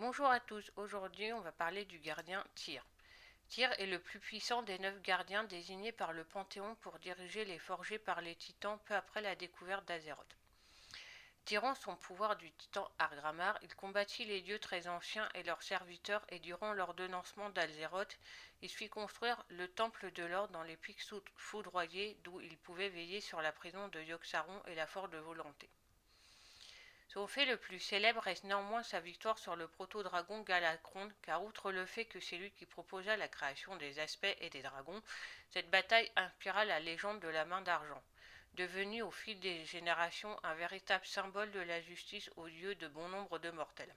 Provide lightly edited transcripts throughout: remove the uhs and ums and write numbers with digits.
Bonjour à tous, aujourd'hui on va parler du gardien Tyr. Tyr est le plus puissant des 9 gardiens désignés par le Panthéon pour diriger les forgés par les titans peu après la découverte d'Azeroth. Tirant son pouvoir du titan Argramar, il combattit les dieux très anciens et leurs serviteurs et durant l'ordonnancement d'Azeroth, il fit construire le temple de l'ordre dans les pics foudroyés d'où il pouvait veiller sur la prison de Yogg-Saron et la forge de Volonté. Son fait le plus célèbre reste néanmoins sa victoire sur le proto-dragon Galakron, car outre le fait que c'est lui qui proposa la création des aspects et des dragons, cette bataille inspira la légende de la main d'argent, devenue au fil des générations un véritable symbole de la justice aux yeux de bon nombre de mortels.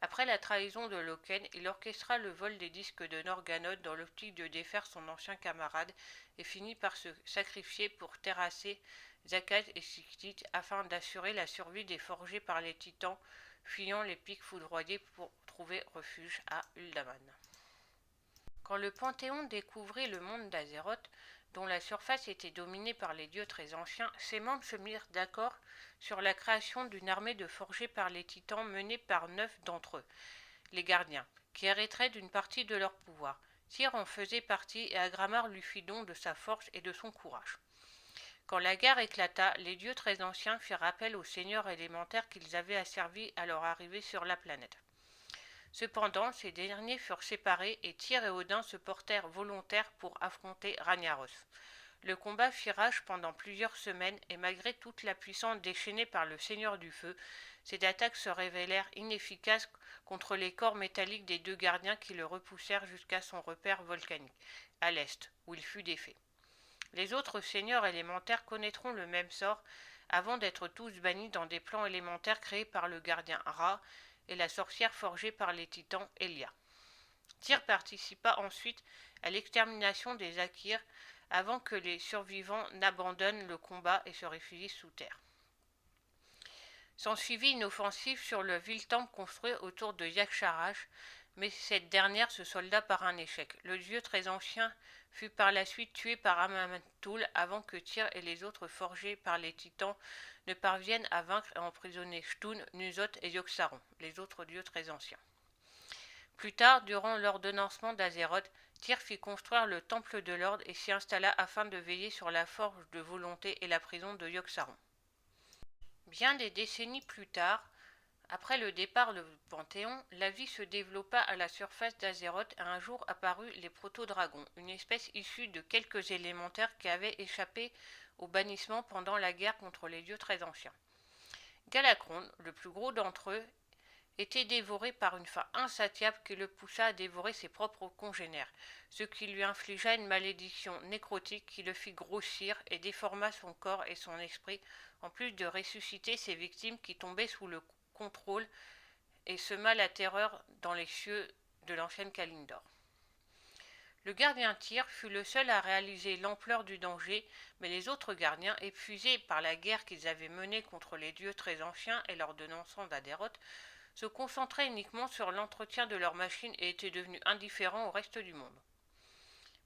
Après la trahison de Loken, il orchestra le vol des disques de Norganoth dans l'optique de défaire son ancien camarade et finit par se sacrifier pour terrasser Zakaz et Siktit afin d'assurer la survie des forgés par les titans, fuyant les pics foudroyés pour trouver refuge à Uldaman. Quand le Panthéon découvrit le monde d'Azeroth, dont la surface était dominée par les dieux très anciens, ses membres se mirent d'accord sur la création d'une armée de forgés par les titans menée par 9 d'entre eux, les gardiens, qui hériteraient d'une partie de leur pouvoir. Tyr en faisait partie et Agramar lui fit don de sa force et de son courage. Quand la guerre éclata, les dieux très anciens firent appel aux seigneurs élémentaires qu'ils avaient asservis à leur arrivée sur la planète. Cependant, ces derniers furent séparés et Tyr et Odin se portèrent volontaires pour affronter Ragnaros. Le combat fit rage pendant plusieurs semaines et malgré toute la puissance déchaînée par le Seigneur du Feu, ces attaques se révélèrent inefficaces contre les corps métalliques des 2 gardiens qui le repoussèrent jusqu'à son repère volcanique, à l'est, où il fut défait. Les autres seigneurs élémentaires connaîtront le même sort avant d'être tous bannis dans des plans élémentaires créés par le gardien Ra et la sorcière forgée par les titans Elia. Tyr participa ensuite à l'extermination des Akirs avant que les survivants n'abandonnent le combat et se réfugient sous terre. S'ensuivit une offensive sur le vil temple construit autour de Yagg-Sharash, mais cette dernière se solda par un échec. Le dieu très ancien fut par la suite tué par Amantul avant que Tyr et les autres forgés par les titans ne parviennent à vaincre et emprisonner Shtun, Nuzot et Yogg-Saron, les autres dieux très anciens. Plus tard, durant l'ordonnancement d'Azeroth, Tyr fit construire le temple de l'ordre et s'y installa afin de veiller sur la forge de Volonté et la prison de Yogg-Saron. Bien des décennies plus tard, après le départ du Panthéon, la vie se développa à la surface d'Azeroth et un jour apparut les proto-dragons, une espèce issue de quelques élémentaires qui avaient échappé au bannissement pendant la guerre contre les dieux très anciens. Galakron, le plus gros d'entre eux, était dévoré par une faim insatiable qui le poussa à dévorer ses propres congénères, ce qui lui infligea une malédiction nécrotique qui le fit grossir et déforma son corps et son esprit, en plus de ressusciter ses victimes qui tombaient sous le contrôle et sema la terreur dans les cieux de l'ancienne Kalimdor. Le gardien Tyr fut le seul à réaliser l'ampleur du danger, mais les autres gardiens, épuisés par la guerre qu'ils avaient menée contre les dieux très anciens et l'ordonnancement d'Azeroth, se concentraient uniquement sur l'entretien de leurs machines et étaient devenus indifférents au reste du monde.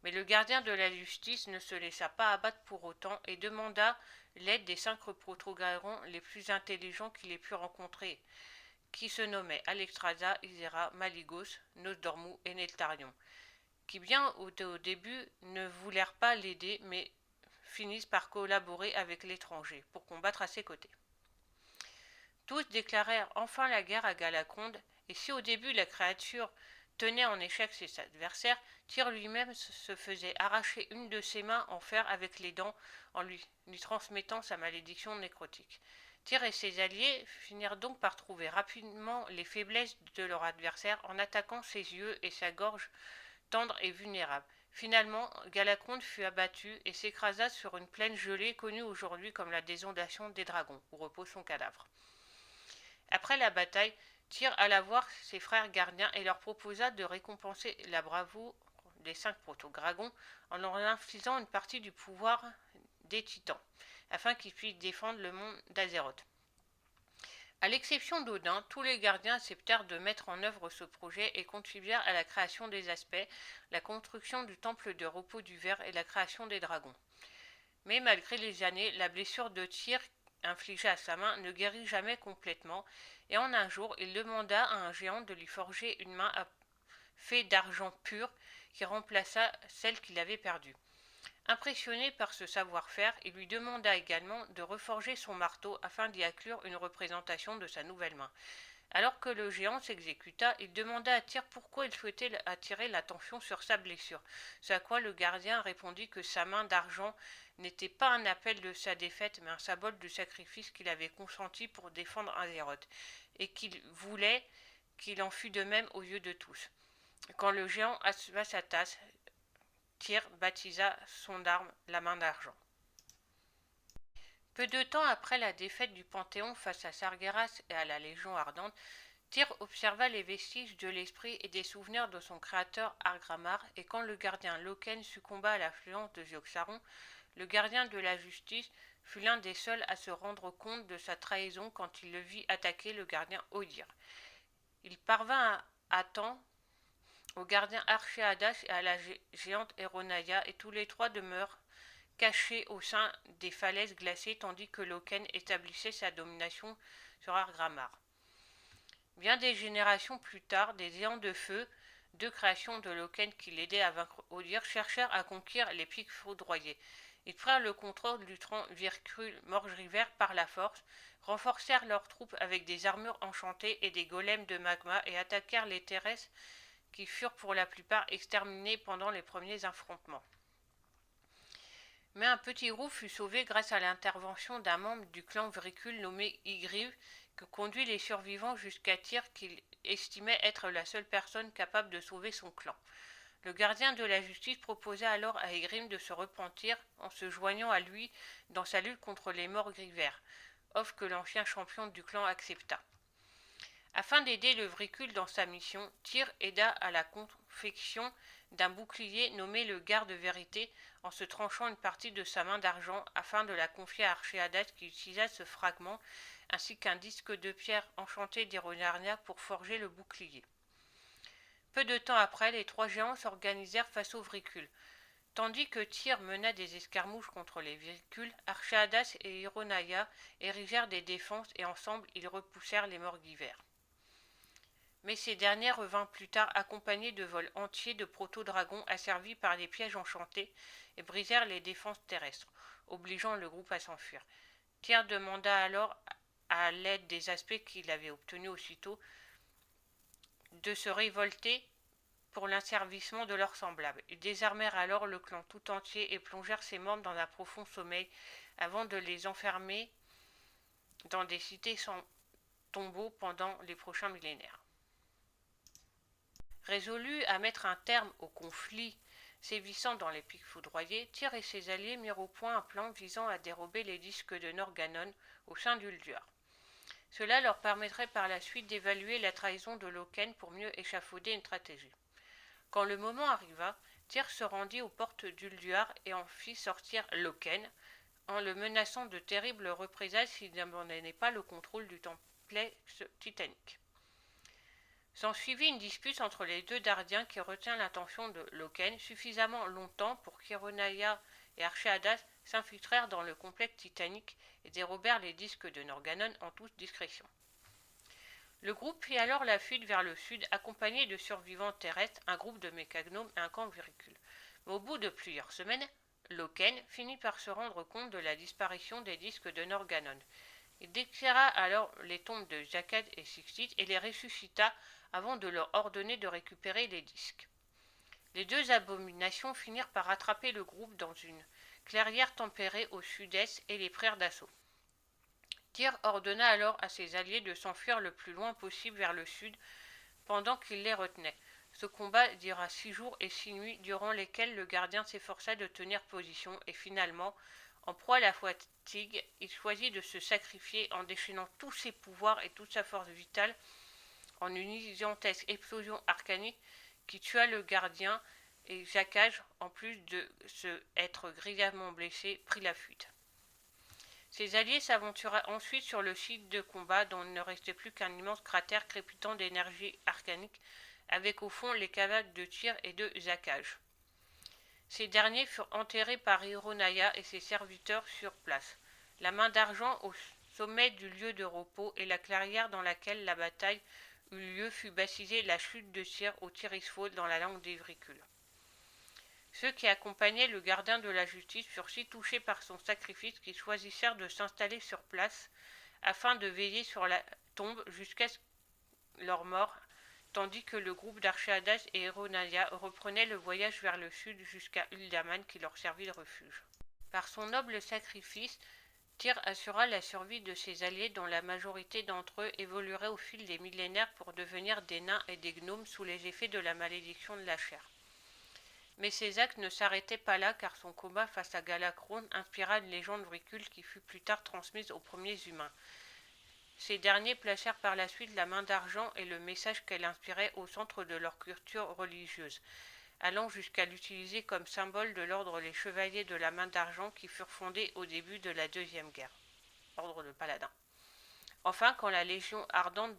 Mais le gardien de la justice ne se laissa pas abattre pour autant et demanda l'aide des 5 proto-dragons les plus intelligents qu'il ait pu rencontrer, qui se nommaient Alexstrasza, Ysera, Malygos, Nosdormu et Neltarion, qui bien au début ne voulèrent pas l'aider mais finissent par collaborer avec l'étranger pour combattre à ses côtés. Tous déclarèrent enfin la guerre à Galakonde, et si au début la créature tenait en échec ses adversaires, Tyr lui-même se faisait arracher une de ses mains en fer avec les dents en lui transmettant sa malédiction nécrotique. Tyr et ses alliés finirent donc par trouver rapidement les faiblesses de leur adversaire en attaquant ses yeux et sa gorge tendre et vulnérable. Finalement, Galakonde fut abattu et s'écrasa sur une plaine gelée connue aujourd'hui comme la Désolation des Dragons, où repose son cadavre. Après la bataille, Tyr alla voir ses frères gardiens et leur proposa de récompenser la bravoure des 5 proto-dragons en leur infligeant une partie du pouvoir des titans, afin qu'ils puissent défendre le monde d'Azeroth. À l'exception d'Odin, tous les gardiens acceptèrent de mettre en œuvre ce projet et contribuèrent à la création des aspects, la construction du temple de repos du ver et la création des dragons. Mais malgré les années, la blessure de Tyr infligé à sa main ne guérit jamais complètement, et en un jour il demanda à un géant de lui forger une main faite d'argent pur qui remplaça celle qu'il avait perdue. Impressionné par ce savoir-faire, il lui demanda également de reforger son marteau afin d'y inclure une représentation de sa nouvelle main. Alors que le géant s'exécuta, il demanda à Tyr pourquoi il souhaitait attirer l'attention sur sa blessure, ce à quoi le gardien répondit que sa main d'argent n'était pas un appel de sa défaite, mais un symbole du sacrifice qu'il avait consenti pour défendre Azeroth, et qu'il voulait qu'il en fût de même aux yeux de tous. Quand le géant acheva sa tasse, Tyr baptisa son arme la main d'argent. Peu de temps après la défaite du Panthéon face à Sargeras et à la Légion ardente, Tyr observa les vestiges de l'esprit et des souvenirs de son créateur Argramar, et quand le gardien Loken succomba à l'affluence de Yogg-Saron, le gardien de la justice fut l'un des seuls à se rendre compte de sa trahison quand il le vit attaquer le gardien Odir. Il parvint à temps au gardien Archéadas et à la géante Eronaya, et tous les trois demeurent cachés au sein des falaises glacées tandis que Loken établissait sa domination sur Argramar. Bien des générations plus tard, des géants de feu, deux créations de Loken qui l'aidaient à vaincre Odir, cherchèrent à conquérir les pics foudroyés. Ils prirent le contrôle du tronc Virkul Morgriver par la force, renforcèrent leurs troupes avec des armures enchantées et des golems de magma et attaquèrent les terrestres qui furent pour la plupart exterminés pendant les premiers affrontements. Mais un petit groupe fut sauvé grâce à l'intervention d'un membre du clan Vricul nommé Ygriv, que conduit les survivants jusqu'à Tyr, qu'il estimait être la seule personne capable de sauver son clan. Le gardien de la justice proposa alors à Ygriv de se repentir en se joignant à lui dans sa lutte contre les Morgriver, offre que l'ancien champion du clan accepta. Afin d'aider le Vricul dans sa mission, Tyr aida à la confection d'un bouclier nommé le Garde-Vérité en se tranchant une partie de sa main d'argent afin de la confier à Archéadas qui utilisa ce fragment ainsi qu'un disque de pierre enchanté d'Ironarnia pour forger le bouclier. Peu de temps après, les trois géants s'organisèrent face au Vricul. Tandis que Tyr mena des escarmouches contre les Vricul, Archéadas et Ironaya érigèrent des défenses et ensemble ils repoussèrent les Morgriver. Mais ces derniers revinrent plus tard accompagnés de vols entiers de proto-dragons asservis par des pièges enchantés et brisèrent les défenses terrestres, obligeant le groupe à s'enfuir. Tyr demanda alors, à l'aide des aspects qu'il avait obtenus aussitôt, de se révolter pour l'asservissement de leurs semblables. Ils désarmèrent alors le clan tout entier et plongèrent ses membres dans un profond sommeil avant de les enfermer dans des cités sans tombeaux pendant les prochains millénaires. Résolu à mettre un terme au conflit sévissant dans les pics foudroyés, Tyr et ses alliés mirent au point un plan visant à dérober les disques de Norgannon au sein d'Ulduar. Cela leur permettrait par la suite d'évaluer la trahison de Loken pour mieux échafauder une stratégie. Quand le moment arriva, Tyr se rendit aux portes d'Ulduar et en fit sortir Loken, en le menaçant de terribles représailles s'il n'abandonnait pas le contrôle du complexe titanique. S'ensuivit une dispute entre les deux gardiens qui retint l'attention de Loken suffisamment longtemps pour qu'Ironaya et Archéadas s'infiltrèrent dans le complexe titanique et dérobèrent les disques de Norgannon en toute discrétion. Le groupe prit alors la fuite vers le sud, accompagné de survivants terrestres, un groupe de mécagnomes et un camp Vricul. Mais au bout de plusieurs semaines, Loken finit par se rendre compte de la disparition des disques de Norgannon. Il déclara alors les tombes de Jakad et Sixtit et les ressuscita avant de leur ordonner de récupérer les disques. Les deux abominations finirent par attraper le groupe dans une clairière tempérée au sud-est et les prirent d'assaut. Tyr ordonna alors à ses alliés de s'enfuir le plus loin possible vers le sud pendant qu'il les retenait. Ce combat dura 6 jours et 6 nuits durant lesquels le gardien s'efforça de tenir position et finalement, en proie à la fatigue, il choisit de se sacrifier en déchaînant tous ses pouvoirs et toute sa force vitale en une gigantesque explosion arcanique qui tua le gardien et Jakaj, en plus de se être grièvement blessé, prit la fuite. Ses alliés s'aventura ensuite sur le site de combat dont il ne restait plus qu'un immense cratère crépitant d'énergie arcanique avec au fond les cadavres de Tyr et de Jakaj. Ces derniers furent enterrés par Ironaya et ses serviteurs sur place. La main d'argent sommet du lieu de repos, et la clairière dans laquelle la bataille eut lieu fut baptisée la chute de Tyr au Tirisfau dans la langue des Vricules. Ceux qui accompagnaient le gardien de la justice furent si touchés par son sacrifice qu'ils choisissèrent de s'installer sur place afin de veiller sur la tombe jusqu'à leur mort, tandis que le groupe d'Archéadas et Héronalia reprenait le voyage vers le sud jusqu'à Uldaman qui leur servit de refuge. Par son noble sacrifice, Tyr assura la survie de ses alliés dont la majorité d'entre eux évolueraient au fil des millénaires pour devenir des nains et des gnomes sous les effets de la malédiction de la chair. Mais ses actes ne s'arrêtaient pas là car son combat face à Galakrone inspira une légende vricule qui fut plus tard transmise aux premiers humains. Ces derniers placèrent par la suite la main d'argent et le message qu'elle inspirait au centre de leur culture religieuse, allant jusqu'à l'utiliser comme symbole de l'ordre les chevaliers de la main d'argent qui furent fondés au début de la Deuxième Guerre, ordre de paladins. Enfin, quand la Légion ardente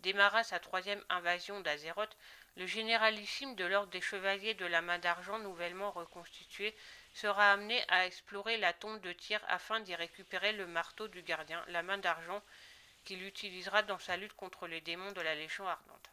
démarra sa troisième invasion d'Azeroth, le généralissime de l'ordre des chevaliers de la main d'argent nouvellement reconstitué sera amené à explorer la tombe de Tyr afin d'y récupérer le marteau du gardien, la main d'argent, qu'il utilisera dans sa lutte contre les démons de la Légion ardente.